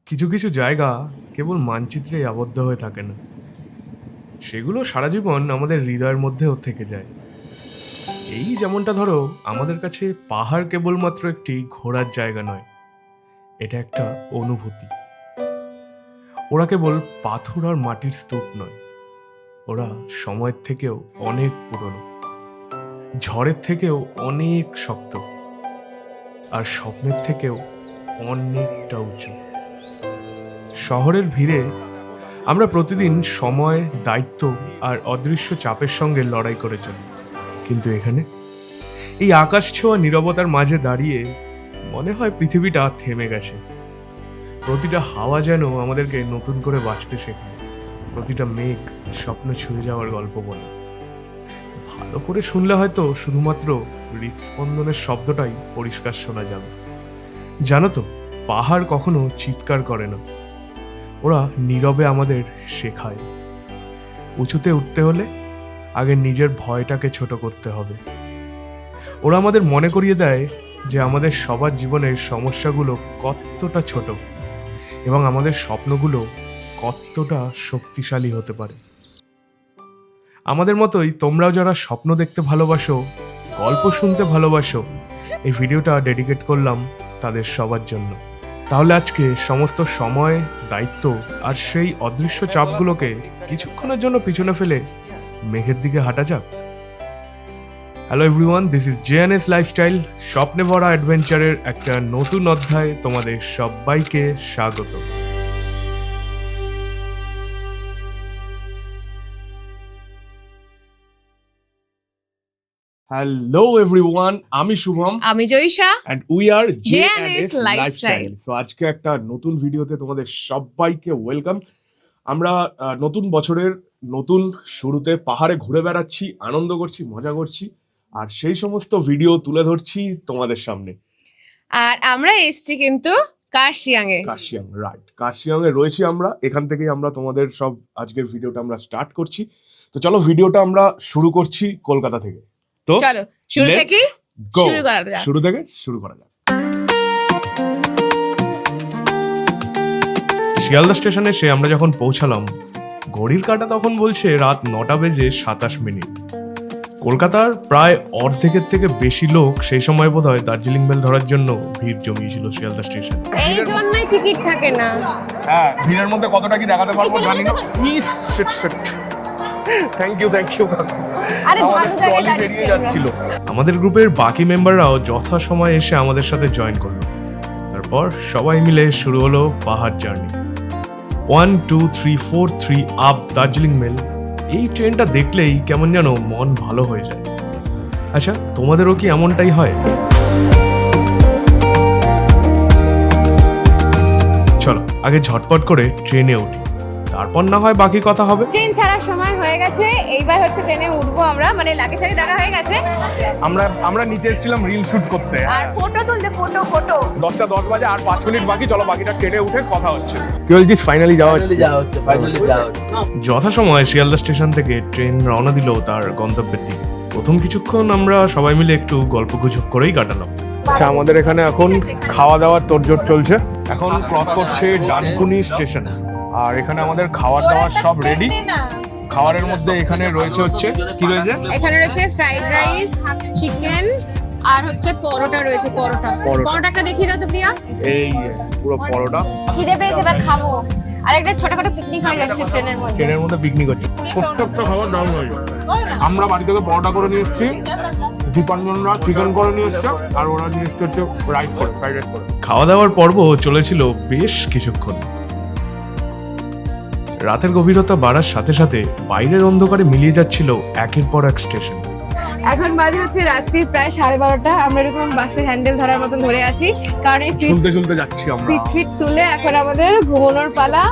কিছু কিছু জায়গা কেবল মানচিত্রেই আবদ্ধ হয়ে থাকে না, সেগুলো সারা জীবন আমাদের হৃদয়ের মধ্যেও থেকে যায়। এই যেমনটা ধরো, আমাদের কাছে পাহাড় কেবলমাত্র একটি ঘোরার জায়গা নয়, এটা একটা অনুভূতি। ওরা কেবল পাথর আর মাটির স্তূপ নয়, ওরা সময়ের থেকেও অনেক পুরনো, ঝড়ের থেকেও অনেক শক্ত, আর স্বপ্নের থেকেও অনেকটা উঁচু। শহরের ভিড়ে আমরা প্রতিদিন সময়, দায়িত্ব আর অদৃশ্য চাপের সঙ্গে লড়াই করে চলি, কিন্তু এখানে এই আকাশ ছোঁয়া নীরবতার মাঝে দাঁড়িয়ে মনে হয় পৃথিবীটা থেমে গেছে। প্রতিটা হাওয়া যেন আমাদেরকে নতুন করে বাঁচতে শেখায়, প্রতিটা মেঘ স্বপ্ন ছুঁয়ে যাওয়ার গল্প বলে। ভালো করে শুনলে হয়তো শুধুমাত্র হৃদস্পন্দনের শব্দটাই পরিষ্কার শোনা যাবে। জানো তো, পাহাড় কখনো চিৎকার করে না, ওরা নীরবে আমাদের শেখায় উঁচুতে উঠতে হলে আগে নিজের ভয়টাকে ছোট করতে হবে। ওরা আমাদের মনে করিয়ে দেয় যে আমাদের সবার জীবনের সমস্যাগুলো কতটা ছোট এবং আমাদের স্বপ্নগুলো কতটা শক্তিশালী হতে পারে। আমাদের মতোই তোমরাও যারা স্বপ্ন দেখতে ভালোবাসো, গল্প শুনতে ভালোবাসো, এই ভিডিওটা ডেডিকেট করলাম তাদের সবার জন্য। তাহলে আজকে সমস্ত সময়, দায়িত্ব আর সেই অদৃশ্য চাপগুলোকে কিছুক্ষণের জন্য পিছনে ফেলে মেঘের দিকে হাঁটা যাক। Hello everyone, this is JNS lifestyle. স্বপ্নে ভরা অ্যাডভেঞ্চারের একটা নতুন অধ্যায়ে তোমাদের সবাইকে স্বাগত। হ্যালো এভরিওয়ান, আমি শুভম, আমি জয়িশা, and we are JNS Lifestyle। তো আজকে একটা নতুন ভিডিওতে তোমাদের সবাইকে ওয়েলকাম। আমরা নতুন বছরের নতুন শুরুতে পাহাড়ে ঘুরে বেড়াচ্ছি, আনন্দ করছি, মজা করছি, আর সেই সমস্ত ভিডিও তুলে ধরছি তোমাদের সামনে। আর আমরা এসছি কিন্তু কার্শিয়াংয়ে। কার্শিয়াং, রাইট, কার্শিয়াং এ রয়েছি আমরা। এখান থেকেই আমরা তোমাদের সব আজকের ভিডিওটা আমরা স্টার্ট করছি। তো চলো, ভিডিওটা আমরা শুরু করছি কলকাতা থেকে। তো চলো শুরু থেকে শুরু করা যাক। শুরু থেকে শুরু করা যাক। শিয়ালদা স্টেশনে এসে আমরা যখন পৌঁছালাম, ঘড়ির কাঁটা তখন বলছে রাত 9:27 কলকাতার প্রায় অর্ধেকের থেকে বেশি লোক সেই সময় বোধহয় দার্জিলিং মেল ধরার জন্য ভিড় জমিয়েছিল শিয়ালদা স্টেশন। এই জন্যই টিকিট থাকে না। হ্যাঁ, ভিড়ের মধ্যে কতটা কি দেখাতে পারবো জানি না। ইস শিট শিট, থ্যাংক ইউ আরে ভালো জায়গায় দাঁড়িয়েছি আমরা। আমাদের গ্রুপের বাকি মেম্বাররাও যথাসময়ে এসে আমাদের সাথে জয়েন করলো। তারপর সবাই মিলে শুরু হলো পাহাড় জার্নি। 1 2 3 4 3 up Darjeeling mail. এই ট্রেনটা দেখলেই কেমন যেন মন ভালো হয়ে যায়। আচ্ছা, তোমাদেরও কি এমনটাই হয়? চলো আগে ঝটপট করে ট্রেনে উঠি, তারপর না হয় বাকি কথা হবে। ট্রেন ছাড়ার সময় হয়ে গেছে, এইবার হচ্ছে ট্রেনে উঠবো আমরা, মানে লাকিছাড়ি দেখা হয়ে গেছে। আমরা নিচে এসেছিলাম রিল শুট করতে, আর ফটো তুলতে, ফটো 10টা 10 বাজে, আর 5 মিনিট বাকি। চলো বাকিটা ট্রেনে উঠে কথা হচ্ছে। কি বলছিস, ফাইনালি যাওয়া হচ্ছে? যথাসময়ে শিয়ালদা স্টেশন থেকে ট্রেন রওনা দিল তার গন্তব্যের দিকে। প্রথম কিছুক্ষণ আমরা সবাই মিলে একটু গল্পগুজব করেই কাটালাম। আচ্ছা, আমাদের এখানে এখন খাওয়া দাওয়ার তোড়জোড় চলছে। এখন ক্রস করছে ডানকুনি স্টেশন, আর এখানে আমাদের খাবার দাবার সব রেডি। খাবারের মধ্যে এখানে রয়েছে হচ্ছে কি রয়েছে? এখানে রয়েছে ফ্রাইড রাইস, চিকেন, আর হচ্ছে পরোটা রয়েছে। পরোটাটা দেখিয়ে দাও তো প্রিয়া। এই পুরো পরোটা। খিদে পেয়েছে, এবার খাবো। আর একটা ছোটখাটো পিকনিক হয়ে যাচ্ছে ট্রেনের মধ্যে। ট্রেনের মধ্যে পিকনিক হচ্ছে। প্রত্যেকটা খাবার দারুণ হয়েছে। আমরা বাড়ি থেকে পরোটা করে নিয়ে এসেছি, দীপাঞ্জনরা চিকেন করে নিয়ে এসছে, আর ওরা নিয়ে এসছে হচ্ছে রাইস করে, ফ্রাইড রাইস করে। খাওয়া দাওয়ার পর্ব চলেছিল বেশ কিছুক্ষণ। রাতের গভীরতা বাড়ার সাথে সাথে বাইরের অন্ধকারে মিলিয়ে যাচ্ছিল একের পর এক স্টেশন। এখন বাজে হচ্ছে রাত্রি প্রায় 12:30। আমরা এরকম বাসের হ্যান্ডেল ধরার মতন ধরে আছি, কারণ এই চলতে যাচ্ছি আমরা। সিট ফিট তুলে এখন আমাদের ঘুমানোর পালা।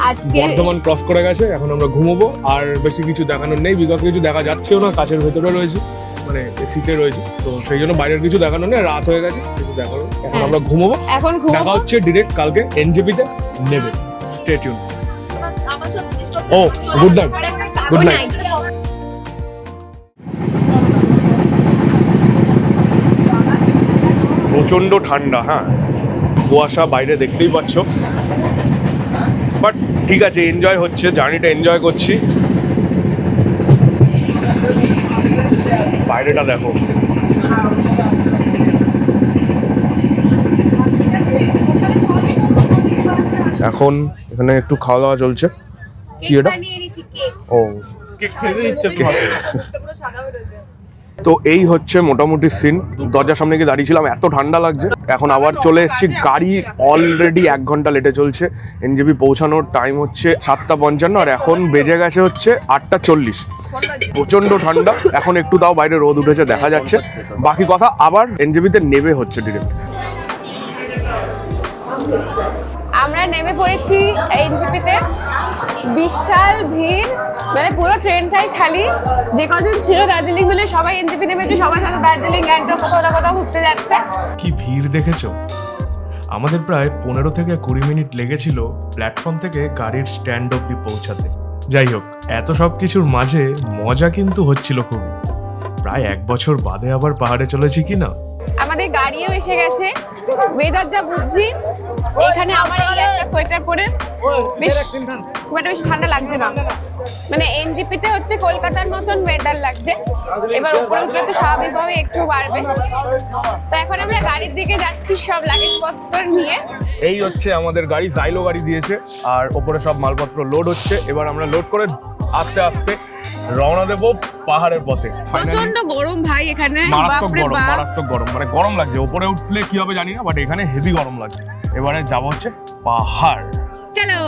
আজকে বর্ধমান ক্রস করে গেছে, এখন আমরা ঘুমোবো। আর বেশি কিছু দেখানোর নেই, বিগত কিছু দেখা যাচ্ছেও না, কাছের ভেতরে রয়েছে, মানে সিটে রয়েছে, তো সেই জন্য বাইরের কিছু দেখানো নেই। রাত হয়ে গেছে, কিছু দেখানো। এখন আমরা ঘুমোবো। এখন দেখা হচ্ছে ডিরেক্ট কালকে এনজেপিতে নেবে। Stay tune. ও গুড নাইট, গুড নাইট। প্রচন্ড ঠান্ডা, হ্যাঁ, কুয়াশা বাইরে দেখতেই পাচ্ছ। বাট ঠিক আছে, এনজয় হচ্ছে, জার্নিটা এনজয় করছি। বাইরেটা দেখো, এখন এখানে একটু খাওয়া দাওয়া চলছে। কি এটা? ও, তো এই হচ্ছে মোটামুটি সিন। দরজার সামনে গিয়ে দাঁড়িয়েছিলাম, এত ঠান্ডা লাগছে। এখন আবার চলে এসেছি, গাড়ি অলরেডি 1 ঘন্টা লেটে চলছে। এনজেপি পৌঁছানোর টাইম হচ্ছে 7:55 আর এখন বেজে গেছে হচ্ছে 8:40। প্রচন্ড ঠান্ডা, এখন একটু তাও বাইরে রোদ উঠেছে দেখা যাচ্ছে। বাকি কথা আবার এনজেপিতে নেমে হচ্ছে ডিরেক্ট। আমরা নেমে পড়েছি এনজেপিতে। বিশাল ভিড়, মানে পুরো ট্রেনটাই খালি। যে কজন ছিল দার্জিলিং মিলে সবাই এনজেপি নেমেছে, সবাই সাথে দার্জিলিং গ্যাংটক কোথাও না কোথাও ঘুরতে যাচ্ছে। কি ভিড় দেখেছো? আমাদের প্রায় 15 থেকে 20 মিনিট লেগেছিল প্ল্যাটফর্ম থেকে গাড়ির স্ট্যান্ড অব্দি পৌঁছাতে। যাই হোক, এত সব কিছুর মাঝে মজা কিন্তু হচ্ছিল খুব। প্রায় 1 বছর বাদে আবার পাহাড়ে চলেছি কি না। আমাদের গাড়িও এসে গেছে। ওয়েদার যা বুঝছি, এখানে আমার এই একটা সোয়েটার পরে বেশ খুব একটা বেশি ঠান্ডা লাগছে না। মানে এনজেপিতে হচ্ছে কলকাতার মতন ওয়েদার লাগছে। এবার উপরে উঠলে তো স্বাভাবিকভাবে একটু বাড়বে। তো এখন আমরা গাড়ির দিকে যাচ্ছি সব লাগেজপত্র নিয়ে। এই হচ্ছে আমাদের গাড়ি, জাইলো গাড়ি দিয়েছে আর ওপরে সব মালপত্র লোড হচ্ছে। এবার আমরা লোড করে আস্তে আস্তে রওনা দেবো পাহাড়ের পথে। প্রচন্ড গরম ভাই এখানে, মারাত্মক গরম, মারাত্মক গরম, মানে গরম লাগছে। ওপরে উঠলে কি হবে জানি না, বাট এখানে হেভি গরম লাগছে। এবারে যাবো হচ্ছে পাহাড়। চলো।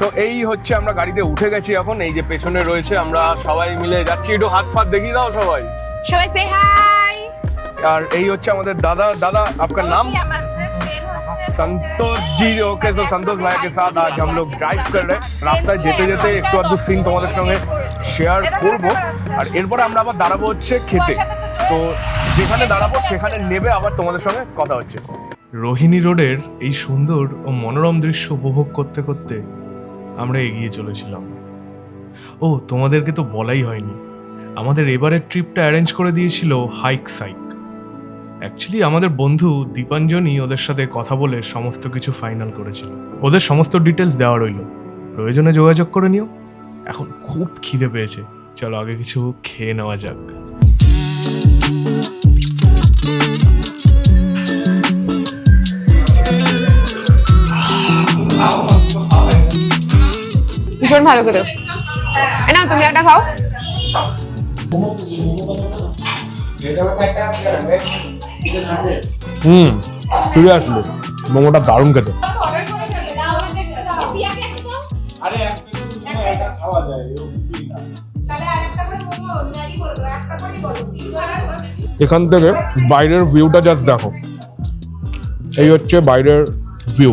তো এই হচ্ছে আমরা গাড়িতে উঠে গেছি এখন। এই যে পেছনে রয়েছে, আমরা সবাই মিলে যাচ্ছি। একটু হাত পাত দেখিয়ে দাও সবাই। সবাই সে হাই। আর এই হচ্ছে আমাদের দাদা। দাদা, আপনার নাম? संतोष जी। ओके, तो संतोष भाई के साथ आज हम लोग ड्राइव कर रहे हैं। রাস্তায় যেতে যেতে একটু আধটু সিন তোমাদের সঙ্গে শেয়ার করব। আর এরপর আমরা আবার দাঁড়াবো হচ্ছে খেতে। তো যেখানে দাঁড়াবো সেখানে নেবে আবার তোমাদের সঙ্গে কথা হচ্ছে। রোহিণী রোডের এই সুন্দর ও মনোরম দৃশ্য উপভোগ করতে করতে আমরা এগিয়ে চলেছিলাম। ও, তোমাদেরকে তো বলাই হয়নি, আমাদের এবারের ট্রিপটা অ্যারেঞ্জ করে দিয়েছিল হাইক সাইক। অ্যাকচুয়ালি আমাদের বন্ধু দীপাঞ্জনই ওদের সাথে কথা বলে সমস্ত কিছু ফাইনাল করেছিল। ওদের সমস্ত ডিটেলস দেওয়া রইল, প্রয়োজনে যোগাযোগ করে নিও। এখন খুব খিদে পেয়েছে, চলো আগে কিছু খেয়ে নেওয়া যাক। ভীষণ ভালো করে না, তুমি একটা খাও। সিরিয়াসলি মোমোটা দারুণ খেতে। এখান থেকে বাইরের ভিউটা জাস্ট দেখো। এই হচ্ছে বাইরের ভিউ।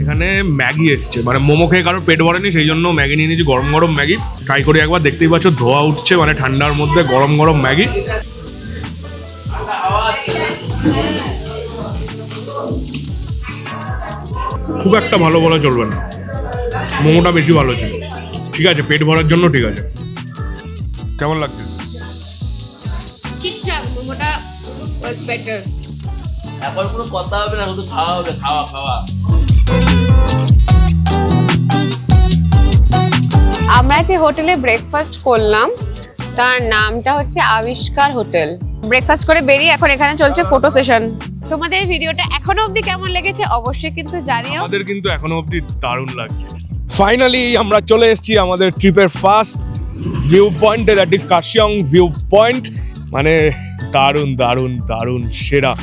এখানে ম্যাগি এসছে, মানে মোমো খেয়ে কারোর পেট ভরেনি, সেই জন্য ম্যাগি নিয়ে নিয়েছি, গরম গরম ম্যাগি। ট্রাই করে একবার, দেখতেই পাচ্ছ ধোয়া উঠছে, মানে ঠান্ডার মধ্যে গরম গরম ম্যাগি। খুব একটা ভালো বলা চলবে না, মোমোটা বেশি ভালো ছিল। ঠিক আছে, পেট ভরার জন্য ঠিক আছে। কেমন লাগছে? ঠিকঠাক, মোমোটা ওয়াজ বেটার। এখন কোনো কথা হবে না, শুধু খাওয়া হবে, খাওয়া খাওয়া। আমরা যে হোটেলে ব্রেকফাস্ট করলাম তার নামটা হচ্ছে আবিষ্কার হোটেল। ব্রেকফাস্ট করে বেরিয়ে এখন এখানে চলছে ফটো সেশন। তোমাদের ভিডিওটা এখনো অবধি কেমন লেগেছে অবশ্যই কিন্তু জানিও। আমাদের কিন্তু এখনো অবধি দারুণ লাগছে। ফাইনালি আমরা চলে এসেছি আমাদের ট্রিপের ফার্স্ট ভিউ পয়েন্টে, that is Kurseong view point. মানে দারুণ দারুণ দারুণ, সেরা।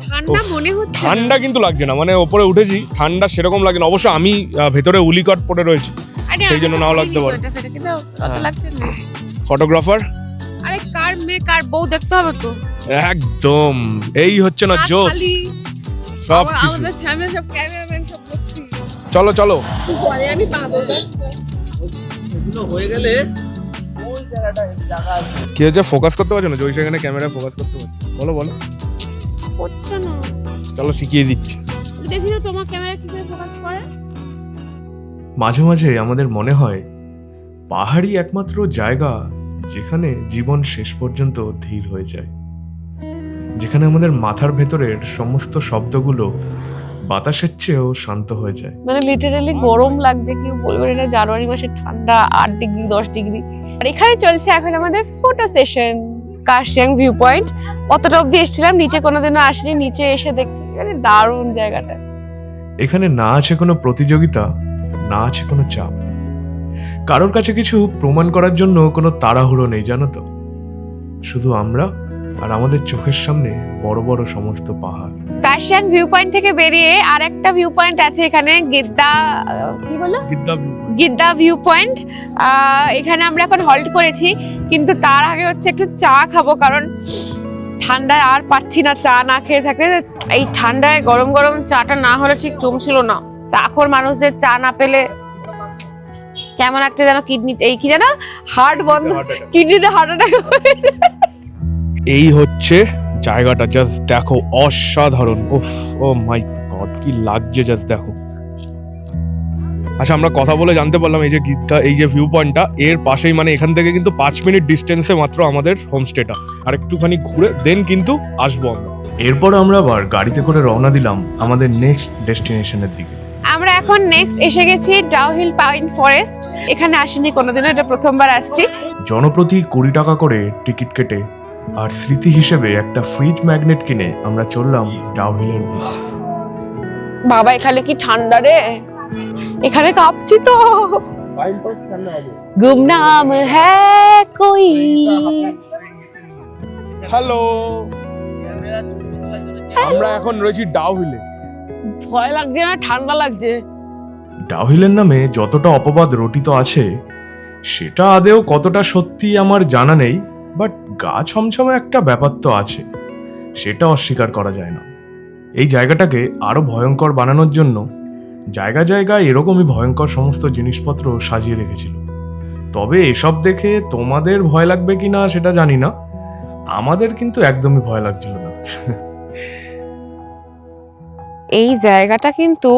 ঠান্ডা মনে হচ্ছে, ঠান্ডা কিন্তু লাগছে না, মানে ওপরে উঠেছি ঠান্ডা সেরকম লাগে না। অবশ্য আমি ভেতরে উলিকট পরে রয়েছি, সেই জন্য নাও লাগতে পারে। কিন্তু অত লাগছে না। ফটোগ্রাফার, আরে কার মেয়ে কার বউ দেখতে হবে তো একদম। এই হচ্ছে না জোস সব কিছু। আমাদের ফ্যামিলি সব ক্যামেরাম্যান সব দেখছি। চলো চলো, পরে আমি পাবো যাচ্ছে। এগুলো হয়ে গেলে ওই জায়গাটা জায়গা আছে। কি হচ্ছে, ফোকাস করতে পারছো না? জয় সেখানে ক্যামেরা ফোকাস করতে পারছো? বলো বলো। হচ্ছে না, চলো শিখিয়ে দিচ্ছি। দেখি তো তোমার ক্যামেরা কিভাবে ফোকাস করে। মাঝে মাঝে আমাদের মনে হয় পাহাড়ি একমাত্র জায়গা যেখানে জীবন শেষ পর্যন্ত ধীর হয়ে যায়, যেখানে আমাদের মাথার ভেতরের সমস্ত শব্দগুলো বাতাসের চেয়েও শান্ত হয়ে যায়। মানে লিটারালি গরম লাগছে, কেউ বলবে এটা জানুয়ারি মাসের ঠান্ডা, 8 ডিগ্রি 10 ডিগ্রি। আর এখানে চলছে এখন আমাদের photo session, Kurseong view point. অতটা অব্দি এসেছিলাম, নিচে কোনোদিনও আসিনি, নিচে এসে দেখছি মানে দারুণ জায়গাটা। এখানে না আছে কোনো প্রতিযোগিতা, না আছে কোনো চাপ, কারোর কাছে কিছু প্রমাণ করার জন্য কোনো তাড়াহুড়ো নেই, জানো তো। শুধু আমরা আর আমাদের চোখের সামনে বড় বড় সমস্ত পাহাড়। কার্শিয়াং ভিউ পয়েন্ট থেকে বেরিয়ে আর একটা ভিউ পয়েন্ট আছে এখানে, গিদ্দা, কি বলো, গিদ্দা ভিউ পয়েন্ট। এখানে আমরা এখন হল্ট করেছি, কিন্তু তার আগে হচ্ছে একটু চা খাবো, কারণ ঠান্ডায় আর পাচ্ছি না চা না খেয়ে থাকতে। এই ঠান্ডায় গরম গরম চাটা না হলে ঠিক জমছিল না। চাখোর মানুষদের চা না পেলে কেমন একটা যেন কিডনি, এই কি যেন হার্ট বন্ধ, কিডনিতে হার্ট অ্যাটাক। এই হচ্ছে জায়গাটা, জাস্ট দেখো, অসাধারণ। উফ, ও মাই গড, কি লাগছে, জাস্ট দেখো। আচ্ছা, আমরা কথা বলে জানতে পারলাম এই যে গিদ্দা, এই যে ভিউ পয়েন্টটা, এর পাশেই, মানে এখান থেকে কিন্তু 5 মিনিট ডিস্টেন্সে মাত্র আমাদের হোমস্টেটা। আর একটুখানি ঘুরে দেন কিন্তু আসবো আমরা। এরপর আমরা আবার গাড়িতে করে রওনা দিলাম আমাদের নেক্সট ডেস্টিনেশনের দিকে। আমরা এখন নেক্সট এসে গেছি ডাউহিল পাইন ফরেস্ট। এখানে আসিনি কোনোদিনও, এটা প্রথমবার আসছি। জনপ্রতি 20 টাকা করে টিকিট কেটে আর স্মৃতি হিসেবে একটা ফ্রিজ ম্যাগনেট কিনে আমরা চললাম ডাউহিলের ভিতর। বাবা এখানে কি ঠান্ডা রে, এখানে কাঁপছি তো। গুমনাম হ্যায় কোই। হ্যালো, আমরা এখন রয়েছি ডাউহিলে। ভয় লাগছে না ঠান্ডা লাগছে? ডাউহিলের নামে যতটা অপবাদ রটিত আছে সেটা আদেও কতটা সত্যি আমার জানা নেই, বাট গা ছমছমে একটা ব্যাপার তো আছে, সেটা অস্বীকার করা যায় না। এই জায়গাটাকে আরো ভয়ঙ্কর বানানোর জন্য জায়গা জায়গায় এরকমই ভয়ঙ্কর সমস্ত জিনিসপত্র সাজিয়ে রেখেছিল। তবে এসব দেখে তোমাদের ভয় লাগবে কিনা সেটা জানি না, আমাদের কিন্তু একদমই ভয় লাগছিল না। এই জায়গাটা কিন্তু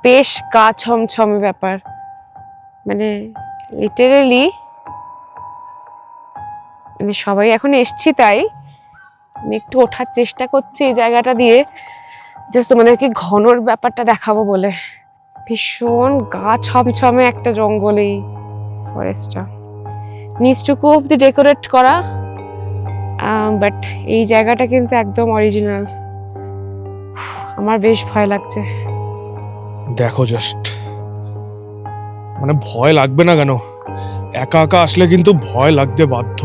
বেশ গা ছমছমে ব্যাপার, মানে লিটারেলি, মানে সবাই এখন এসছি তাই আমি একটু ওঠার চেষ্টা করছি এই জায়গাটা দিয়ে, জাস্ট তোমাদেরকে ঘনর ব্যাপারটা দেখাবো বলে। ভীষণ গা ছমছমে একটা জঙ্গল এই ফরেস্টটা, নিচটুকু অব্দি ডেকোরেট করা, বাট এই জায়গাটা কিন্তু একদম অরিজিনাল। আমার বেশ ভয় লাগছে। দেখো জাস্ট, মানে ভয় লাগবে না কেন, একা একা আসলে কিন্তু ভয় লাগতে বাধ্য।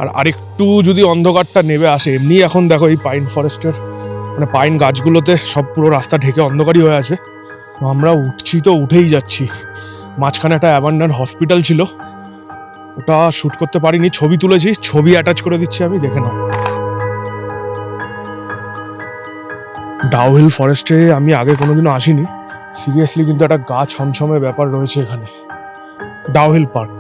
আর আরেকটু যদি অন্ধকারটা নেমে আসে, এমনি এখন দেখো এই পাইন ফরেস্টের, মানে পাইন গাছগুলোতে সব পুরো রাস্তা ঢেকে অন্ধকারই হয়ে আছে। তো আমরা উঠছি তো উঠেই যাচ্ছি। মাঝখানে একটা অ্যাবান্ডান হসপিটাল ছিল, ওটা শ্যুট করতে পারিনি, ছবি তুলেছি, ছবি অ্যাটাচ করে দিচ্ছি আমি, দেখে নাও। ডাউহিল ফরেস্টে আমি আগে কোনোদিনও আসিনি, সিরিয়াসলি কিন্তু একটা গা ছমছমে ব্যাপার রয়েছে এখানে। ডাউহিল পার্ক,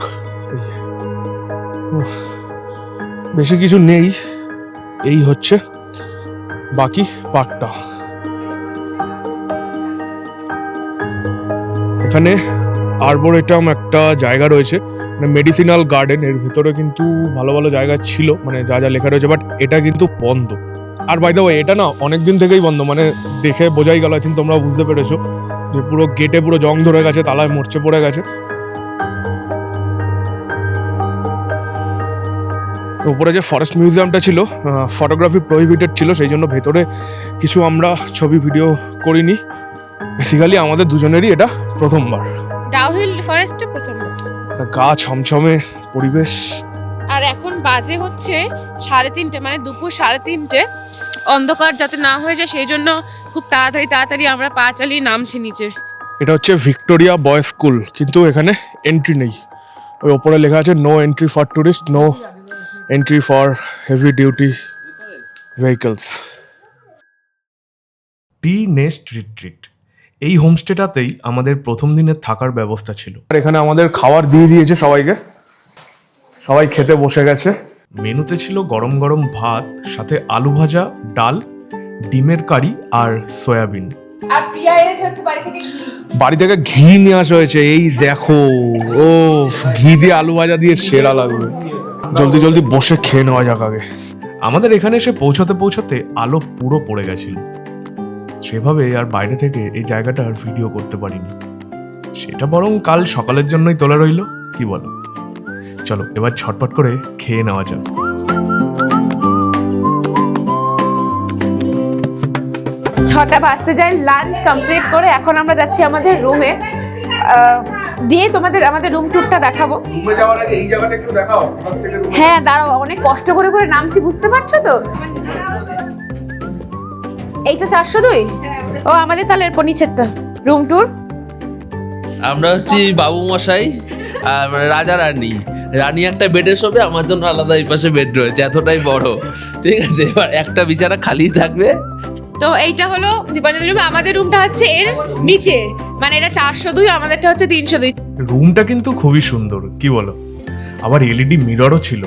বেশি কিছু নেই, এই হচ্ছে বাকি পার্কটা। এখানে আরবোরেটাম একটা জায়গা রয়েছে, মানে মেডিসিনাল গার্ডেন, এর ভিতরে কিন্তু ভালো ভালো জায়গা ছিল, মানে যা যা লেখা রয়েছে, বাট এটা কিন্তু বন্ধ। আর বাই দ্য ওয়ে, এটা না অনেক দিন থেকেই বন্ধ, মানে দেখে বোঝাই গেল, আই থিঙ্ক তোমরা বুঝতে পেরেছো যে পুরো গেটে পুরো জং ধরে গেছে, তালায় মরচে পড়ে গেছে। উপরে যে ফরেস্ট মিউজিয়ামটা ছিল, ফটোগ্রাফি প্রহিবিটেড ছিল, সেই জন্য ভেতরে কিছু আমরা ছবি ভিডিও করিনি। বেসিক্যালি আমাদের দুজনেরই এটা প্রথমবার, ডাউহিল ফরেস্টে প্রথমবার। গা ছমছমে পরিবেশ। আর এখন বাজে হচ্ছে 3:30, মানে দুপুর 3:30। অন্ধকার যাতে না হয়ে যায় সেই জন্য খুব তাড়াতাড়ি আমরা পা চালিয়ে নামছি নিচে। এটা হচ্ছে ভিক্টোরিয়া বয়েজ স্কুল, কিন্তু এখানে এন্ট্রি নেই। ওই ওপরে লেখা আছে no entry for tourist, no entry for heavy duty vehicles. Tea Nest Retreat, এই হোমস্টেটাতেই আমাদের প্রথম দিনের থাকার ব্যবস্থা ছিল। আর এখানে আমাদের খাবার দিয়ে দিয়েছে সবাইকে, সবাই খেতে বসে গেছে। মেনুতে ছিল গরম গরম ভাত, সাথে আলু ভাজা, ডাল, ডিমের কারি আর সয়াবিন। আর প্রিয়া এনেছে হচ্ছে বাড়ি থেকে ঘি নিয়ে আসা হয়েছে, এই দেখো। ও, ঘি দিয়ে আলু ভাজা দিয়ে সেরা লাগবে। জলদি জলদি বসে খেয়ে নেওয়া যাক আগে। আমাদের এখানে এসে পৌঁছাতে পৌঁছাতে আলো পুরো পড়ে গেছিল। সেভাবে আর বাইরে থেকে এই জায়গাটার ভিডিও করতে পারিনি। সেটা বরং কাল সকালের জন্যই তোলা রইল, কি বলো? চলো এবার ছটপট করে খেয়ে নেওয়া যাক। ছটা বাজতে যায়, লাঞ্চ কমপ্লিট করে এখন আমরা যাচ্ছি আমাদের রুমে। দিয়ে আমাদের রুম ট্যুরটা দেখাবো। রুমে যাওয়ার আগে এই জায়গাটা একটু দেখাও। হ্যাঁ দাঁড়াও, অনেক কষ্ট করে করে নামছি, বুঝতে পারছো তো? এইটা 402? ও আমাদের তাহলে এরপর নিচেরটা রুম ট্যুর। আমরা হচ্ছি বাবু মশাই আর রাজা রানী। রানী একটা বেডে শোবে, আমার জন্য আলাদা এই পাশে বেড রয়েছে, এতটাই বড়। ঠিক আছে, এবার একটা বিছানা খালি থাকবে। তো এইটা হলো দীপাঞ্জলি রুম। আমাদের রুমটা হচ্ছে এর নিচে, মানে এটা 402, আমাদেরটা হচ্ছে 302। রুমটা কিন্তু খুবই সুন্দর, কি বলো? আবার এলইডি মিররও ছিল,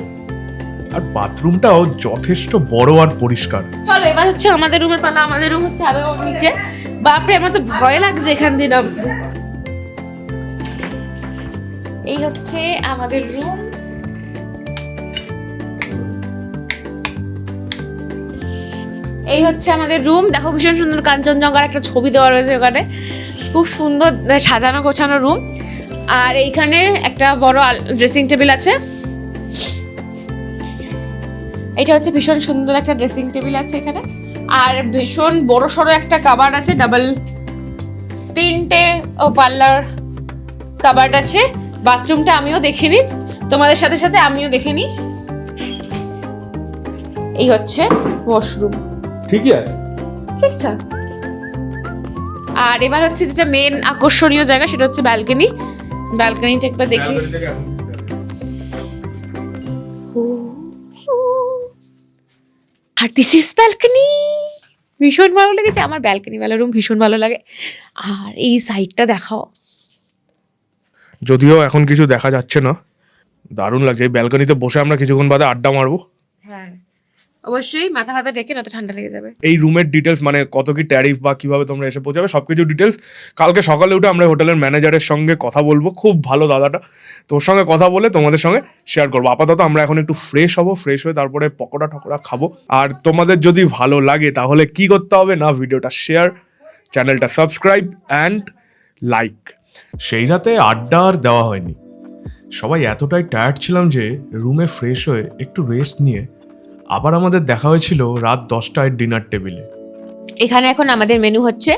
আর বাথরুমটাও যথেষ্ট বড় আর পরিষ্কার। চলো এবার হচ্ছে আমাদের রুমের পালা। আমাদের রুম হচ্ছে আরো নিচে। বাপরে, আমার তো ভয় লাগছে এখান দিয়ে নামতে। এই হচ্ছে আমাদের রুম। এই হচ্ছে আমাদের রুম। দেখো ভীষণ সুন্দর কাঞ্চনজঙ্ঘার একটা ছবি দেওয়া রয়েছে ওখানে। খুব সুন্দর সাজানো গোছানো রুম। আর এইখানে একটা বড় ড্রেসিং টেবিল আছে। এটা হচ্ছে ভীষণ সুন্দর একটা ড্রেসিং টেবিল আছে এখানে। আর ভীষণ বড় সড়ো একটা কাবার্ড আছে, ডাবল 3টে পার্লার কাবার্ড আছে। বাথরুমটা আমিও দেখিনি, তোমাদের সাথে সাথে আমিও দেখিনি। এই হচ্ছে ওয়াশরুম। ঠিকই আছে, ঠিকঠাক। আর এবার হচ্ছে যেটা মেন আকর্ষণীয় জায়গা, সেটা হচ্ছে ব্যালকনি। ব্যালকনিটা একবার দেখি। আর দিস ইজ ব্যালকনি। ভীষণ ভালো লেগেছে আমার, ব্যালকনি ওয়ালা রুম ভীষণ ভালো লাগে। আর এই সাইডটা দেখাও। যদিও এখন কিছু দেখা যাচ্ছে না, দারুণ লাগছে। এই ব্যালকনিতে বসে আমরা কিছুক্ষণ বাদে আড্ডা মারবো। হ্যাঁ অবশ্যই, মাথা ফাথা ডেকে নয়তো ঠান্ডা লেগে যাবে। এই রুমের ডিটেলস, মানে কত কি ট্যারিফ বা কিভাবে তোমরা এসে পৌঁছাবে, সবকিছু ডিটেলস কালকে সকালে উঠে আমরা হোটেলের ম্যানেজারের সঙ্গে কথা বলবো। খুব ভালো দাদাটা, তোর সঙ্গে কথা বলে তোমাদের সঙ্গে শেয়ার করবো। আপাতত আমরা এখন একটু ফ্রেশ হবো, ফ্রেশ হয়ে তারপরে পকোড়া টকোড়া খাবো। আর তোমাদের যদি ভালো লাগে তাহলে কি করতে হবে না, ভিডিওটা শেয়ার, চ্যানেলটা সাবস্ক্রাইব অ্যান্ড লাইক। সেই রাতে আড্ডা আর দেওয়া হয়নি, সবাই এতটাই টায়ার্ড ছিলাম যে রুমে ফ্রেশ হয়ে একটু রেস্ট নিয়ে আবার আমাদের দেখা হয়েছিল রাত 10টায় ডিনার টেবিলে। এখানে এখন আমাদের মেনু হচ্ছে,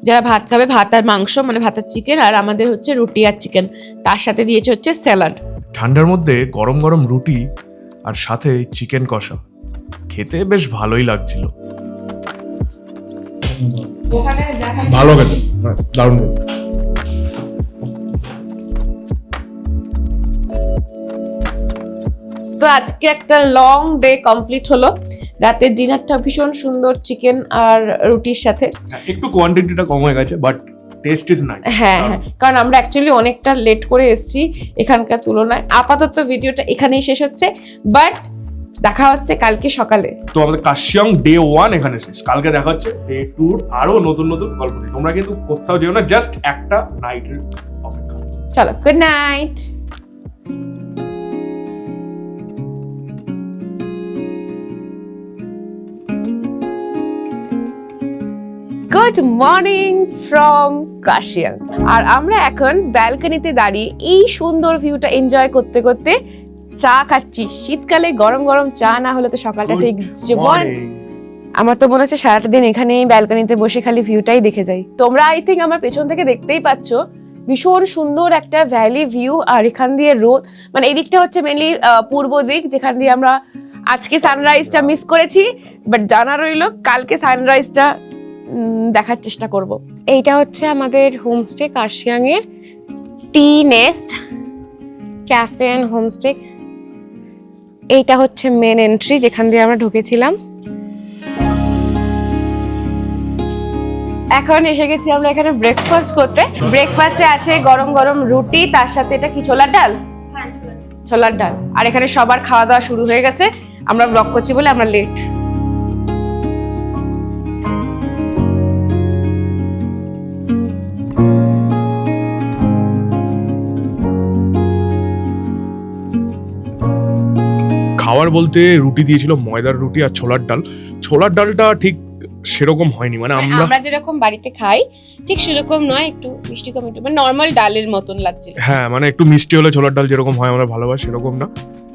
যারা ভাত খাবে ভাত আর মাংস, মানে ভাত আর চিকেন, আর আমাদের হচ্ছে রুটি আর চিকেন, তার সাথে দিয়েছে হচ্ছে স্যালাড। ঠান্ডার মধ্যে গরম গরম রুটি আর সাথে চিকেন কষা, খেতে বেশ ভালোই লাগছিল। ভালো খেতে, দারুণ। তো আজকে একটা লং ডে কমপ্লিট হলো। রাতের ডিনারটা ভীষণ সুন্দর, চিকেন আর রুটির সাথে। একটু কোয়ান্টিটিটা কম হয়ে গেছে, বাট টেস্ট ইজ নাইস। হ্যাঁ হ্যাঁ, কারণ আমরা অ্যাকচুয়ালি অনেকটা লেট করে এসেছি এখানকার তুলনায়। আপাতত ভিডিওটা এখানেই শেষ হচ্ছে, বাট দেখা হচ্ছে কালকে সকালে। তো আমাদের কাশিয়াং ডে 1 এখানে শেষ। কালকে দেখা হচ্ছে ডে 2, আরো নতুন নতুন গল্প নিয়ে। তোমরা কিন্তু কোথাও যেও না, জাস্ট একটা নাইটের অপেক্ষা। চলো, good night. Good morning from Kurseong. আর আমরা এখন ব্যালকনিতে দাঁড়িয়ে এই সুন্দর ভিউটা এনজয় করতে করতে চা খাচ্ছি। শীতকালে গরম গরম চা না হলে তো সকালটা ঠিক জীবন। আমার তো মনে হচ্ছে সারাটা দিন এখানেই ব্যালকনিতে বসে খালি ভিউটাই দেখে যাই। তোমরা আই থিঙ্ক আমার পেছন থেকে দেখতেই পাচ্ছ ভীষণ সুন্দর একটা ভ্যালি ভিউ। আর এখান দিয়ে রোদ, মানে এই দিকটা হচ্ছে মেনলি পূর্ব দিক, যেখান দিয়ে আমরা আজকে সানরাইজটা মিস করেছি, বাট জানা রইলো কালকে সানরাইজটা দেখার চেষ্টা করব। এইটা হচ্ছে আমাদের হোমস্টে, কার্শিয়াং এর টি নেস্ট ক্যাফে এন্ড হোমস্টে। এইটা হচ্ছে মেন এন্ট্রি, যেখান দিয়ে আমরা ঢুকেছিলাম। এখন এসে গেছি আমরা এখানে ব্রেকফাস্ট করতে। ব্রেকফাস্টে আছে গরম গরম রুটি, তার সাথে এটা কি ছোলার ডাল? ছোলার ডাল। আর এখানে সবার খাওয়া দাওয়া শুরু হয়ে গেছে, আমরা ব্লগ করছি বলে আমরা লেট। খাবার বলতে রুটি দিয়েছিল, ময়দার রুটি আর ছোলার ডাল। ছোলার ডালটা ঠিক সেরকম হয়নি, মানে আমরা আমরা যেরকম বাড়িতে খাই ঠিক সেরকম নয়, একটু মিষ্টি কম, একটু মানে নর্মাল ডালের মতন লাগছিল। হ্যাঁ মানে একটু মিষ্টি হলে ছোলার ডাল যেরকম হয় আমরা ভালোবাসি সেরকম না,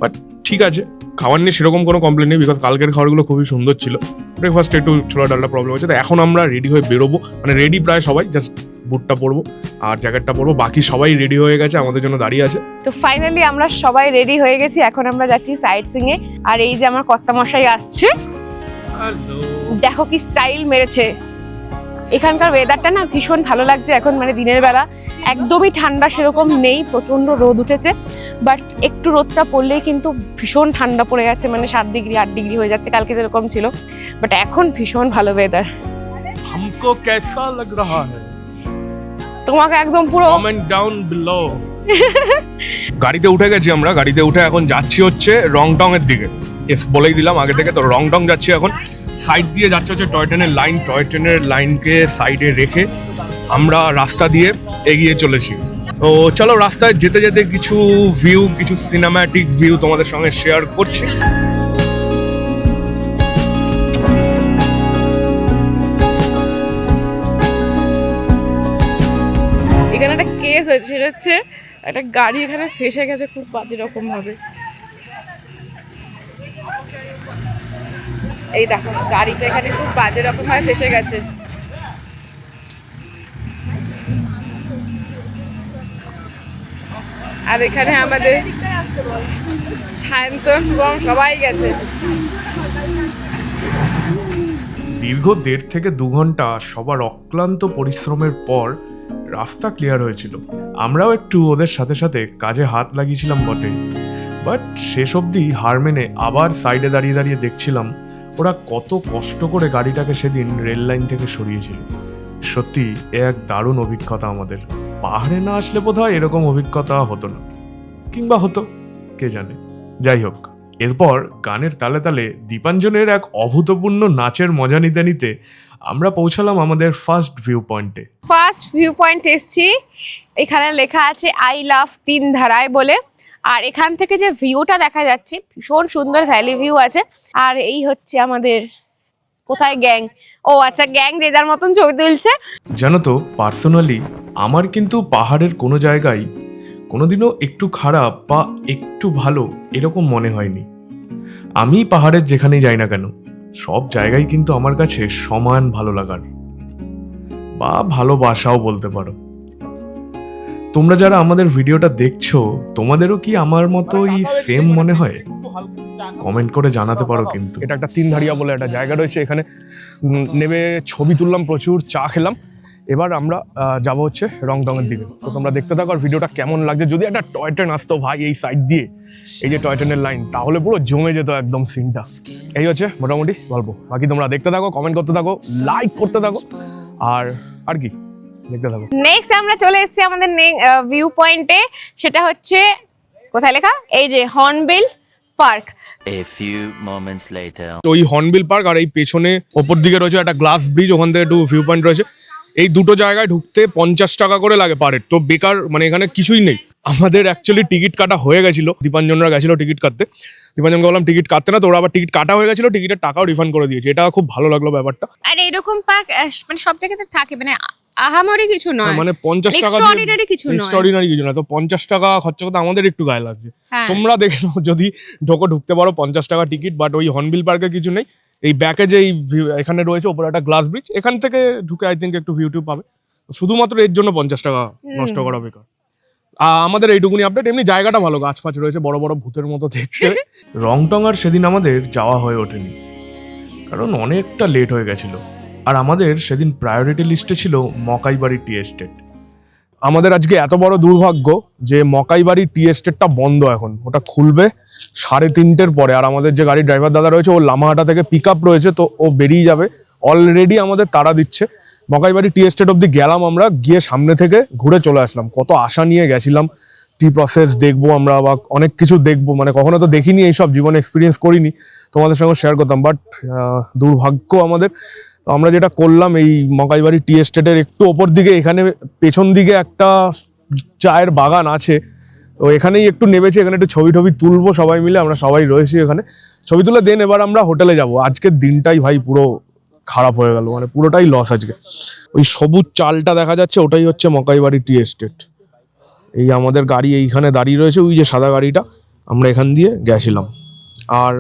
বাট ঠিক আছে, খাবার নিয়ে সেরকম কোনো কমপ্লেন নেই, বিকজ কালকের খাবারগুলো খুবই সুন্দর ছিল। ব্রেকফাস্টে একটু ছোলার ডালটা প্রবলেম হচ্ছে, তো এখন আমরা রেডি হয়ে বেরোবো, মানে রেডি প্রায় সবাই, জাস্ট বুটটা পরবো আর জ্যাকেটটা পরবো, বাকি সবাই রেডি হয়ে গেছে, আমাদের জন্য দাঁড়িয়ে আছে। তো ফাইনালি আমরা সবাই রেডি হয়ে গেছি, এখন আমরা যাচ্ছি সাইট সিং এ। আর এই যে আমার কর্তামশাই আসছে, দেখো কি স্টাইল মেরেছে। এখানকার ওয়েদারটা না ভীষণ ভালো লাগছে এখন, মানে দিনের বেলা একদমই ঠান্ডা সেরকম নেই, প্রচন্ড রোদ উঠেছে, বাট একটু রোদটা পড়লেই কিন্তু ভীষণ ঠান্ডা পড়ে যাচ্ছে, মানে 7 ডিগ্রি 8 ডিগ্রি হয়ে যাচ্ছে, কালকে যেরকম ছিল, বাট এখন ভীষণ ভালো ওয়েদার। हमको कैसा लग रहा है তোমাকে একদম পুরো কমেন্ট ডাউন বিলো। গাড়িতে উঠে গেছি আমরা, গাড়িতে উঠে এখন যাচ্ছি হচ্ছে রংটং এর দিকে। এস বলেই দিলাম আগে থেকে, তো রংটং যাচ্ছি এখন। সাইড দিয়ে যাচ্ছে হচ্ছে টয় ট্রেনের লাইন, টয় ট্রেনের লাইনকে সাইডে রেখে আমরা রাস্তা দিয়ে এগিয়ে চলেছি। তো চলো রাস্তায় যেতে যেতে কিছু ভিউ, কিছু সিনেম্যাটিক ভিউ তোমাদের সঙ্গে শেয়ার করছি। এখানে একটা কেস হয়েছে, সেটা হচ্ছে একটা গাড়ি এখানে ফেসে গেছে খুব বাজে রকম ভাবে। এই দেখো গাড়িটা এখানে খুব বাজে রকম ভাবে ফেসে গেছে। আর এখানে আমাদের সায়ন্তন এবং সবাই গেছে। দীর্ঘ 1.5 থেকে 2 ঘন্টা সবার অক্লান্ত পরিশ্রমের পর রাস্তা ক্লিয়ার হয়েছিল। আমরাও একটু ওদের সাথে সাথে কাজে হাত লাগিয়েছিলাম বটে, বাট শেষ অবধি হার মেনে আবার সাইডে দাঁড়িয়ে দাঁড়িয়ে দেখছিলাম ওরা কত কষ্ট করে গাড়িটাকে সেদিন রেল লাইন থেকে সরিয়েছিল। সত্যি এ এক দারুণ অভিজ্ঞতা আমাদের। পাহাড়ে না আসলে বোধহয় এরকম অভিজ্ঞতা হতো না, কিংবা হতো কে জানে। যাই হোক, এরপর গানের তালে তালে দীপাঞ্জনের এক অভূতপূর্ণ নাচের মজা নিতে নিতে আমরা পৌঁছালাম আমাদের ফার্স্ট ভিউ পয়েন্টে। ফার্স্ট ভিউ পয়েন্ট এসছি, এখানে লেখা আছে আই লাভ 3 ধারায় বলে। আর এখান থেকে যে ভিউটা দেখা যাচ্ছে ভীষণ সুন্দর ভ্যালি ভিউ আছে। আর এই হচ্ছে আমাদের কোথায় গ্যাং, ও আচ্ছা গ্যাং যে যার মতন ছবি তুলছে। জানো তো, পার্সোনালি আমার কিন্তু পাহাড়ের কোনো জায়গায় কোনোদিনও একটু খারাপ বা একটু ভালো এরকম মনে হয়নি। আমি পাহাড়ের যেখানেই যাই না কেন, সব জায়গায় কিন্তু আমার কাছে সমান ভালো লাগার বা ভালোবাসাও বলতে পারো। তোমরা যারা আমাদের ভিডিওটা দেখছো, তোমাদেরও কি আমার মতোই সেম মনে হয়? কমেন্ট করে জানাতে পারো কিন্তু। এটা একটা 3 ধারিয়া বলে একটা জায়গা রয়েছে, এখানে নেমে ছবি তুললাম, প্রচুর চা খেলাম। এবার আমরা যাবো হচ্ছে রংটং এর দিকে। তো তোমরা দেখতে থাকো আর ভিডিওটা কেমন লাগছে। যদি একটা টয় ট্রেন আসতো ভাই এই সাইড দিয়ে, এই যে টয় ট্রেনের লাইন, তাহলে পুরো জমে যেত একদম সিনটা। এই হচ্ছে মোটামুটি গল্প, বাকি তোমরা দেখতে থাকো, কমেন্ট করতে থাকো, লাইক করতে থাকো, আর কি দেখতে থাকো। নেক্সট আমরা চলে এসেছি আমাদের ভিউ পয়েন্টে, সেটা হচ্ছে কোথায় লেখা, এই যে hornbill park. A few moments later. তো ওই হর্নবিল পার্ক আর এই পেছনে ওপর দিকে রয়েছে একটা গ্লাস ব্রিজ, ওখান থেকে একটু ভিউ পয়েন্ট রয়েছে। এই দুটো জায়গায় ঢুকতে 50 টাকা করে লাগে পার হেড। তো বেকার, মানে এখানে কিছুই নেই। আমাদের অ্যাকচুয়ালি টিকিট কাটা হয়ে গেছিল, দীপাঞ্জনরা গেছিল টিকিট কাটতে। দীপাঞ্জনকে বললাম টিকিট কাটতে না, তো ওরা আবার টিকিট কাটা হয়ে গেছিল, টিকিটের টাকাও রিফান্ড করে দিয়েছে। এটা খুব ভালো লাগলো ব্যাপারটা। আর এরকম পার্ক মানে সব জায়গাতে থাকে, মানে আহামরি কিছু নয়, মানে 50 টাকা এক্সট্রাঅর্ডিনারি কিছু নয়, এক্সট্রাঅর্ডিনারি কিছু না। তো 50 টাকা খরচা করতে আমাদের একটু গায়ে লাগছে। হ্যাঁ। তোমরা দেখে নাও যদি ঢুকতে পারো, 50 টাকা টিকিট। বাট ওই হর্নবিল পার্কে কিছু নেই। এই ব্যাকে যে এখানে রয়েছে ওপরে একটা গ্লাস ব্রিজ, এখান থেকে ঢুকে আই থিঙ্ক একটু ভিউ টিউ পাবে। শুধুমাত্র এর জন্য 50 টাকা নষ্ট করা বেকার। আমাদের এইটুকুনি আপডেট। এমনি জায়গাটা ভালো, গাছ ফাছ রয়েছে, বড় বড় ভূতের মতো দেখতে। রংটং আর সেদিন আমাদের যাওয়া হয়ে ওঠেনি, কারণ অনেকটা লেট হয়ে গেছিল। আর আমাদের সেদিন প্রায়োরিটি লিস্টে ছিল মকাইবাড়ি টি এস্টেট। আমাদের আজকে এত বড় দুর্ভাগ্য যে মকাইবাড়ি টি এস্টেটটা বন্ধ এখন, ওটা খুলবে 3:30-এর পরে। আর আমাদের যে গাড়ির ড্রাইভার দাদা রয়েছে, ও লামাহাটা থেকে পিক আপ রয়েছে, তো ও বেরিয়ে যাবে। অলরেডি আমাদের তাড়া দিচ্ছে। মকাইবাড়ি টি এস্টেট অব্দি গেলাম, আমরা গিয়ে সামনে থেকে ঘুরে চলে আসলাম। কত আশা নিয়ে গেছিলাম, টি প্রসেস দেখবো আমরা বা অনেক কিছু দেখবো, মানে কখনো তো দেখিনি এইসব, জীবনে এক্সপিরিয়েন্স করিনি, তোমাদের সঙ্গে শেয়ার করতাম। বাট দুর্ভাগ্য আমাদের। তো আমরা যেটা করলাম, এই মকাইবাড়ি টি এস্টেটের একটু ওপর দিকে, এখানে পেছন দিকে একটা চায়ের বাগান আছে, তো এখানেই একটু নেমেছি। এখানে একটু ছবি টবি তুলবো সবাই মিলে, আমরা সবাই রয়েছি এখানে। ছবি তুলে দেন এবার আমরা হোটেলে যাব। আজকের দিনটাই ভাই পুরো খারাপ হয়ে গেল, মানে পুরোটাই লস আজকে। ওই সবুজ চালটা দেখা যাচ্ছে ওটাই হচ্ছে মকাইবাড়ি টি এস্টেট। এই আমাদের গাড়ি এইখানে দাঁড়িয়ে রয়েছে, ওই যে সাদা গাড়িটা, আমরা এখান দিয়ে গেছিলাম। আর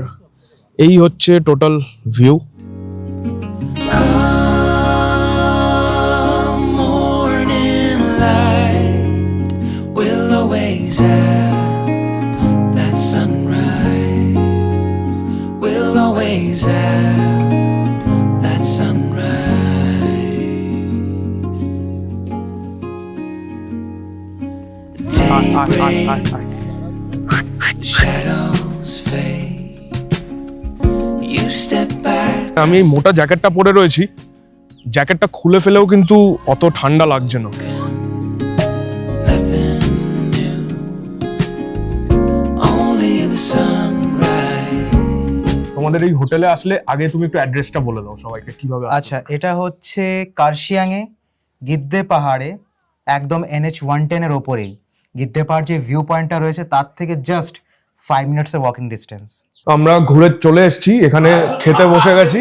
এই হচ্ছে total view. Morning light will always have that sunrise. Will always have that sunrise. Daybreak, shadows fade. You step back. আমি এই মোটা জ্যাকেটটা পরে রয়েছি, জ্যাকেটটা খুলে ফেলেও কিন্তু অত ঠান্ডা লাগছে না। Nothing new, only the sunrise. তোমাদের এই হোটেলে আসলে আগে তুমি একটু অ্যাড্রেসটা বলে দাও সবাইকে, কিভাবে আসবে। আচ্ছা, এটা হচ্ছে কার্শিয়াংয়ে গিদ্দে পাহাড়ে, একদম NH 110 এর ওপরেই। গিদ্দে পাহাড় যে ভিউ পয়েন্টটা রয়েছে তার থেকে জাস্ট 5 মিনিটসের ওয়াকিং ডিস্টেন্স। আমরা ঘুরে চলে এসেছি, এখানে খেতে বসে গেছি।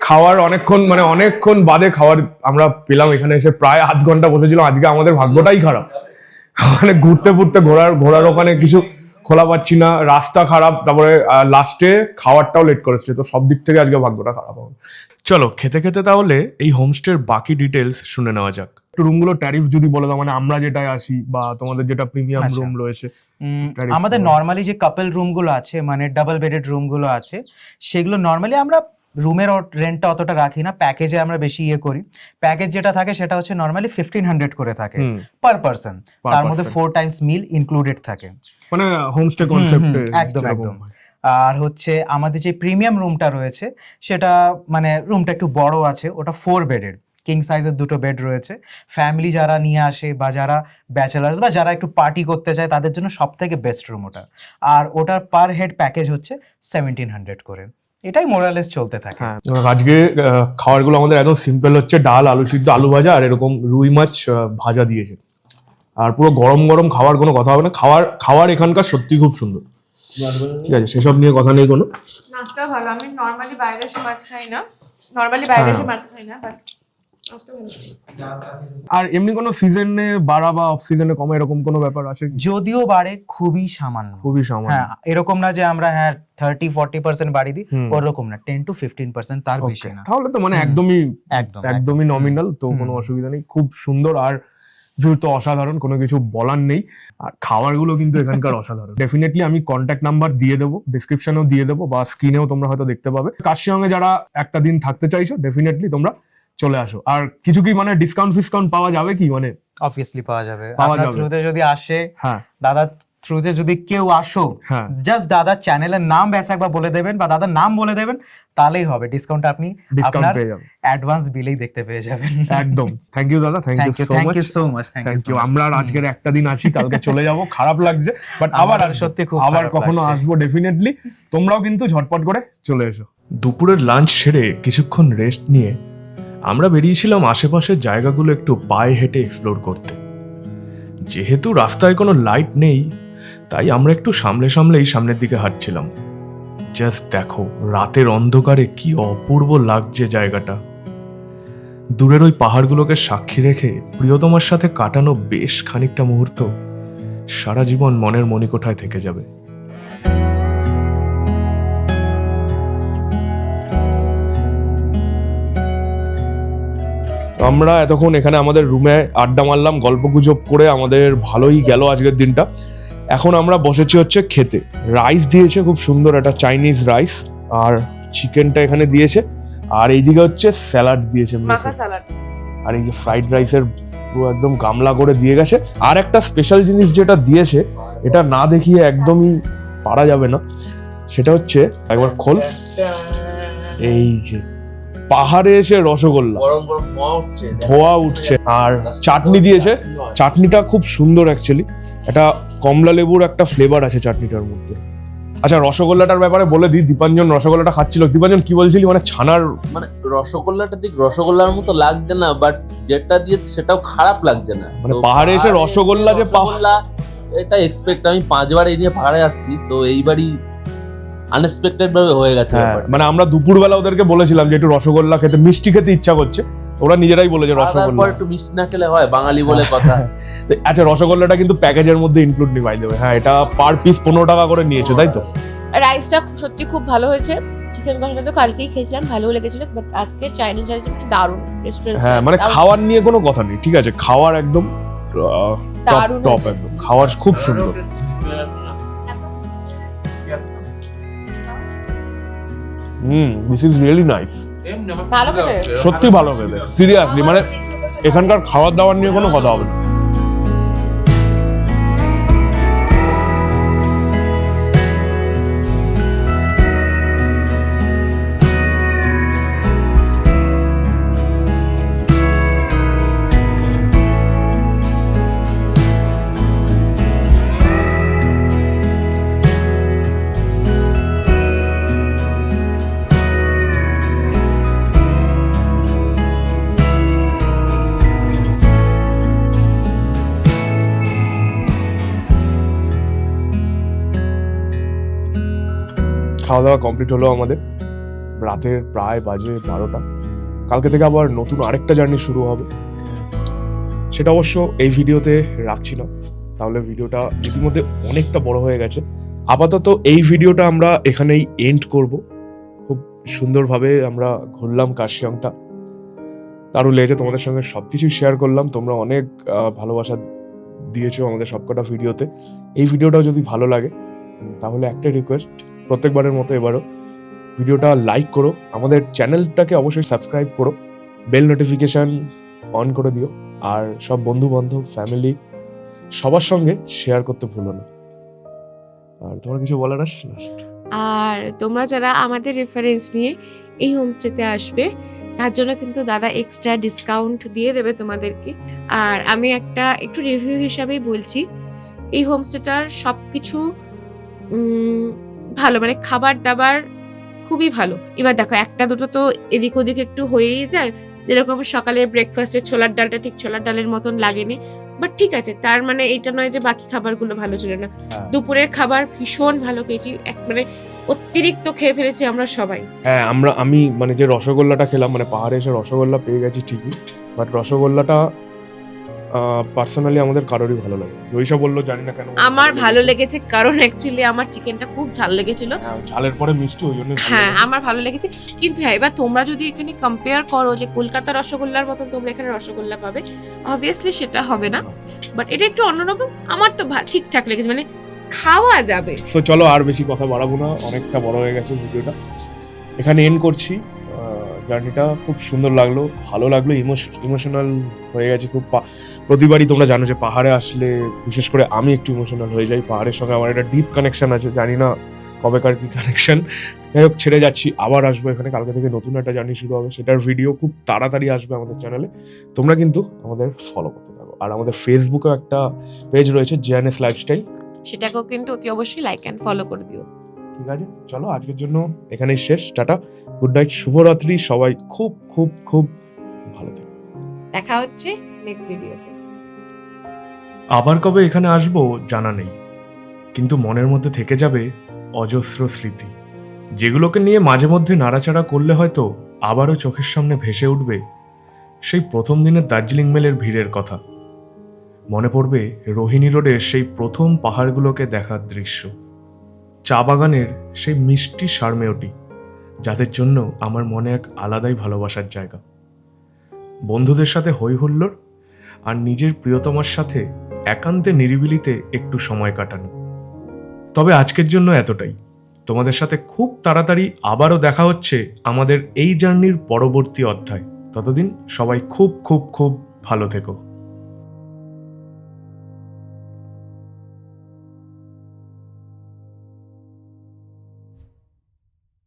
খাওয়ার অনেকক্ষণ বাদে খাবার আমরা পেলাম। এখানে এসে প্রায় আধ ঘন্টা বসেছিলাম। আজকে আমাদের ভাগ্যটাই খারাপ, মানে ঘুরতে ঘুরতে ঘোরার ওখানে কিছু খোলা পাচ্ছি না, রাস্তা খারাপ, তারপরে লাস্টে খাওয়ারটাও লেট করেছে। তো সব দিক থেকে আজকে ভাগ্যটা খারাপ হবে। চলো খেতে খেতে তাহলে এই হোমস্টের বাকি ডিটেলস শুনে নেওয়া যাক। একটু রুমগুলো ট্যারিফ যদি বলে দাও, মানে আমরা যেটায় আসি বা তোমাদের যেটা প্রিমিয়াম আচ্ছা। রুম রয়েছে। আমাদের নর্মালি যে কাপল রুমগুলো আছে, মানে ডাবল বেডেড রুমগুলো আছে, সেগুলো নর্মালি আমরা রুমের রেন্টটা অতটা রাখি না, প্যাকেজে আমরা বেশি করি। প্যাকেজ যেটা থাকে সেটা হচ্ছে নর্মালি 1500 করে থাকে পার পারসন। তার মধ্যে 4 টাইমস মিল ইনক্লুডেড থাকে, মানে হোমস্টে কনসেপ্টে। একদম একদম। আর হচ্ছে আমাদের যে প্রিমিয়াম রুমটা রয়েছে সেটা মানে রুমটা একটু বড় আছে, ওটা 4 বেডের, কিং সাইজের 2টো বেড রয়েছে। ফ্যামিলি যারা নিয়ে আসে বা যারা ব্যাচেলার্স বা যারা একটু পার্টি করতে চায় তাদের জন্য সব থেকে বেস্ট রুম ওটা। আর ওটার পার হেড প্যাকেজ হচ্ছে 1700 করে। এটাই মোরালেস চলতে থাকে। হ্যাঁ, আজকে খাবারগুলো আমাদের একদম সিম্পল হচ্ছে, ডাল, আলু সিদ্ধ, আলু ভাজা আর এরকম রুই মাছ ভাজা দিয়েছে। আর পুরো গরম গরম খাবার, কোনো কথা হবে না। খাবার এখানকার সত্যি খুব সুন্দর। ঠিক আছে, সেসব নিয়ে কথা নেই কোনো। মাছটাও ভালো। আমি নর্মালি বাইরে এসে মাছ খাই না, বাট আর এমনি কোনো সিজনে বাড়া বা অফ সিজনে কমা এরকম কোনো ব্যাপার আছে? যদিও বাড়ে খুবই সামান্য, খুবই সামান্য। হ্যাঁ, এরকম না যে আমরা 30-40% বাড়ি দিই, ওরকম না, 10-15%, তার বেশি না। তাহলে তো মানে একদমই নমিনাল, তো কোনো অসুবিধা নেই। খুব সুন্দর, আর ভিউ তো অসাধারণ, কোনো কিছু বলার নেই। আর খাবারগুলো কিন্তু এখানকার অসাধারণ। ডেফিনেটলি আমি কন্ট্যাক্ট নাম্বার দিয়ে দেবো, ডিসক্রিপশনেও দিয়ে দেবো, বা স্ক্রিনেও তোমরা হয়তো দেখতে পাবে। কার্শিয়াংয়ে যারা একটা দিন থাকতে চাইছো ডেফিনেটলি তোমরা চলে আসো। আর কিছু কি মানে ডিসকাউন্ট পাওয়া যাবে কি? মানে অবভিয়াসলি পাওয়া যাবে। আপনার থ্রুতে যদি আসে, হ্যাঁ, দাদা থ্রুতে যদি কেউ আসো, হ্যাঁ, জাস্ট দাদার চ্যানেলের নাম ব্যাস একবার বলে দেবেন বা দাদার নাম বলে দেবেন, তাহলেই হবে। ডিসকাউন্ট আপনি আপনার পেয়ে যাবেন, অ্যাডভান্স বিলেই দেখতে পেয়ে যাবেন। একদম। থ্যাংক ইউ দাদা, thank you so much. Thank you. আমরা আজকের একটা দিন আসি, কালকে চলে যাব, খারাপ লাগছে, বাট আবার সত্যি খুব আবার কখনো আসবো ডেফিনেটলি। তোমরাও কিন্তু ঝটপট করে চলে এসো। দুপুরের লাঞ্চ সেরে কিছুক্ষণ রেস্ট নিয়ে আমরা বেরিয়েছিলাম আশেপাশের জায়গাগুলো একটু পায়ে হেঁটে এক্সপ্লোর করতে। যেহেতু রাস্তায় কোনো লাইট নেই, তাই আমরা একটু সামলেই সামনের দিকে হাঁটছিলাম। জাস্ট দেখো, রাতের অন্ধকারে কি অপূর্ব লাগছে জায়গাটা। দূরের ওই পাহাড়গুলোকে সাক্ষী রেখে প্রিয়তমার সাথে কাটানো বেশ খানিকটা মুহূর্ত সারা জীবন মনের মণিকোঠায় থেকে যাবে। আমরা এতক্ষণ এখানে আমাদের রুমে আড্ডা মারলাম, গল্পগুজব করে আমাদের ভালোই গেল আজকের দিনটা। এখন আমরা বসেছি হচ্ছে খেতে। রাইস দিয়েছে, খুব সুন্দর একটা চাইনিজ রাইস, আর চিকেনটা এখানে দিয়েছে, আর এইদিকে হচ্ছে স্যালাড দিয়েছে, মাখা সালাড। আর এই যে ফ্রাইড রাইসের পুরো একদম গামলা করে দিয়ে গেছে। আর একটা স্পেশাল জিনিস যেটা দিয়েছে, এটা না দেখিয়ে একদমই পারা যাবে না, সেটা হচ্ছে, একবার খোল, এই যে পাহাড়ে এসে রসগোল্লা, ধোয়া উঠছে, আর চাটনি দিয়েছে। চাটনিটা খুব সুন্দর অ্যাকচুয়ালি, এটা কমলা লেবুর একটা ফ্লেভার আছে চাটনিটার মধ্যে। আচ্ছা, রসগোল্লাটার ব্যাপারে বলে দিই। দীপাঞ্জন রসগোল্লাটা খাচ্ছিল। দীপাঞ্জন কি বলছিলি? মানে ছানার, মানে রসগোল্লাটা ঠিক রসগোল্লার মতো লাগছে না, বাট যেটা দিয়ে সেটাও খারাপ লাগছে না। মানে পাহাড়ে এসে রসগোল্লা যে রসগোল্লা, এটা এক্সপেক্ট, আমি 5বার এই নিয়ে পাহাড়ে আসছি, তো এইবারই আনএক্সপেক্টেড ভাবে হয়ে গেছে হ্যাঁ, ব্যাপারটা। মানে আমরা দুপুরবেলা ওদেরকে বলেছিলাম যে একটু রসগোল্লা খেতে, মিষ্টি খেতে ইচ্ছা করছে, ওরা নিজেরাই বলে যে খাওয়া দাওয়ার পর রসগোল্লা। একটু মিষ্টি না খেলে হয়, বাঙালি বলে কথা। আচ্ছা, রসগোল্লাটা কিন্তু প্যাকেজের মধ্যে ইনক্লুড নি বাই দ্য ওয়ে। হ্যাঁ, এটা পার পিস 15 টাকা করে নিয়েছে, তাই তো? রাইসটা সত্যি খুব ভালো হয়েছে। চিকেন কষাটা তো কালকেই খেয়েছিলাম, ভালো লেগেছিল, বাট আজকে চাইনিজ রাইসটা দারুণ। রেস্টুরেন্ট হ্যাঁ, মানে খাওয়ার নিয়ে কোনো কথা নেই, ঠিক আছে, খাওয়ার একদম টপ দারুণ টপ, হয়েছে। একদম খাওয়ার খুব সুন্দর। This is really nice. ভালো খেতে। সত্যি ভালো খেতে, সিরিয়াসলি, মানে এখানকার খাওয়ার দাওয়ার নিয়ে কোনো কথা হবে না। খাওয়া দাওয়া কমপ্লিট হলো আমাদের, রাতের প্রায় বাজে 12টা। কালকে থেকে আবার নতুন আরেকটা জার্নি শুরু হবে, সেটা অবশ্য এই ভিডিওতে রাখছি না, তাহলে ভিডিওটা ইতিমধ্যে অনেকটা বড় হয়ে গেছে। আপাতত এই ভিডিওটা আমরা এখানেই এন্ড করব। খুব সুন্দরভাবে আমরা ঘুরলাম কার্শিয়ংটা, দারুণ লেগেছে, তোমাদের সঙ্গে সবকিছু শেয়ার করলাম, তোমরা অনেক ভালোবাসা দিয়েছো আমাদের সবকটা ভিডিওতে। এই ভিডিওটাও যদি ভালো লাগে তাহলে একটা রিকোয়েস্ট, প্রত্যেকবারের মতো এবারও ভিডিওটা লাইক করো, আমাদের চ্যানেলটাকে অবশ্যই সাবস্ক্রাইব করো, বেল নোটিফিকেশন অন করে দিও, আর সব বন্ধু বান্ধব, ফ্যামিলি সবার সঙ্গে শেয়ার করতে ভুলো না। আর তোমার কিছু বলার আছে লাস্ট? আর তোমরা যারা আমাদের রেফারেন্স নিয়ে এই হোমস্টেতে আসবে, তার জন্য কিন্তু দাদা এক্সট্রা ডিসকাউন্ট দিয়ে দেবে তোমাদেরকে। আর আমি একটু রিভিউ হিসাবেই বলছি, এই হোমস্টেটার সবকিছু ভালো, মানে খাবার দাবার খুবই ভালো। এবার দেখো, একটা দুটো তো এদিক ওদিক একটু হয়েই যায়, যেরকম সকালে ব্রেকফাস্টে ছোলার ডালটা ঠিক ছোলার ডালের মতন লাগেনি, বাট ঠিক আছে, তার মানে এইটা নয় যে বাকি খাবারগুলো ভালো ছিল না। দুপুরের খাবার ভীষণ ভালো খেয়েছি, মানে অতিরিক্ত খেয়ে ফেলেছি আমরা সবাই। হ্যাঁ, আমি মানে যে রসগোল্লাটা খেলাম, মানে পাহাড়ে এসে রসগোল্লা পেয়ে গেছি ঠিকই, বাট রসগোল্লাটা পার্সোনালি আমাদের কারোরই ভালো লাগে। জয়িষা বললো জানি না কেন আমার ভালো লেগেছে, কারণ অ্যাকচুয়ালি আমার চিকেনটা খুব ঝাল লেগেছিল। হ্যাঁ, ঝালের পরে মিষ্টি, ওই জন্য হ্যাঁ, আমার ভালো লেগেছে। কিন্তু হ্যাঁ, এবার তোমরা যদি এখানে কম্পেয়ার করো যে কলকাতা রসগোল্লার মতন তোমরা এখানে রসগোল্লা পাবে, অবভিয়াসলি সেটা হবে না, বাট এটা একটু অন্যরকম। আমার তো ঠিকঠাক লেগেছে, মানে খাওয়া যাবে। সো চলো, আর বেশি কথা বাড়াবো না, অনেকটা বড় হয়ে গেছে ভিডিওটা, এখানে এন্ড করছি। জার্নিটা খুব সুন্দর লাগলো, ভালো লাগলো, ইমোশনাল হয়ে গেছে খুব। প্রতিবারই তোমরা জানো যে পাহাড়ে আসলে বিশেষ করে আমি একটু ইমোশনাল হয়ে যাই, পাহাড়ের সঙ্গে আমার একটা ডিপ কানেকশন আছে, জানি না কবেকার কি কানেকশন। যাই হোক, ছেড়ে যাচ্ছি, আবার আসবো এখানে, কালকে থেকে নতুন একটা জার্নি শুরু হবে, সেটার ভিডিও খুব তাড়াতাড়ি আসবে আমাদের চ্যানেলে। তোমরা কিন্তু আমাদের ফলো করতে থাকো, আর আমাদের ফেসবুকেও একটা পেজ রয়েছে জেএনএস লাইফস্টাইল, সেটাকেও কিন্তু অতি অবশ্যই লাইক অ্যান্ড ফলো করে দিও। ঠিক আছে, চলো আজকের জন্য এখানেই শেষ, টাটা, গুড নাইট, শুভরাত্রি, সবাই খুব খুব খুব ভালো থেকো। দেখা হচ্ছে নেক্সট ভিডিওতে। আবার কবে এখানে আসবো জানা নেই, কিন্তু মনের মধ্যে থেকে যাবে অজস্র স্মৃতি, যেগুলোকে নিয়ে মাঝে মধ্যে নাড়াচাড়া করলে হয়তো আবারও চোখের সামনে ভেসে উঠবে সেই প্রথম দিনের দার্জিলিং মেলের ভিড়ের কথা। মনে পড়বে রোহিণী রোডের সেই প্রথম পাহাড়গুলোকে দেখার দৃশ্য, চা বাগানের সেই মিষ্টি সারমেয়টি, যাদের জন্য আমার মনে এক আলাদাই ভালোবাসার জায়গা, বন্ধুদের সাথে হই হুল্লোড়, আর নিজের প্রিয়তমার সাথে একান্তে নিরিবিলিতে একটু সময় কাটানো। তবে আজকের জন্য এতটাই, তোমাদের সাথে খুব তাড়াতাড়ি আবারও দেখা হচ্ছে আমাদের এই জার্নির পরবর্তী অধ্যায়। ততদিন সবাই খুব খুব খুব ভালো থেকো।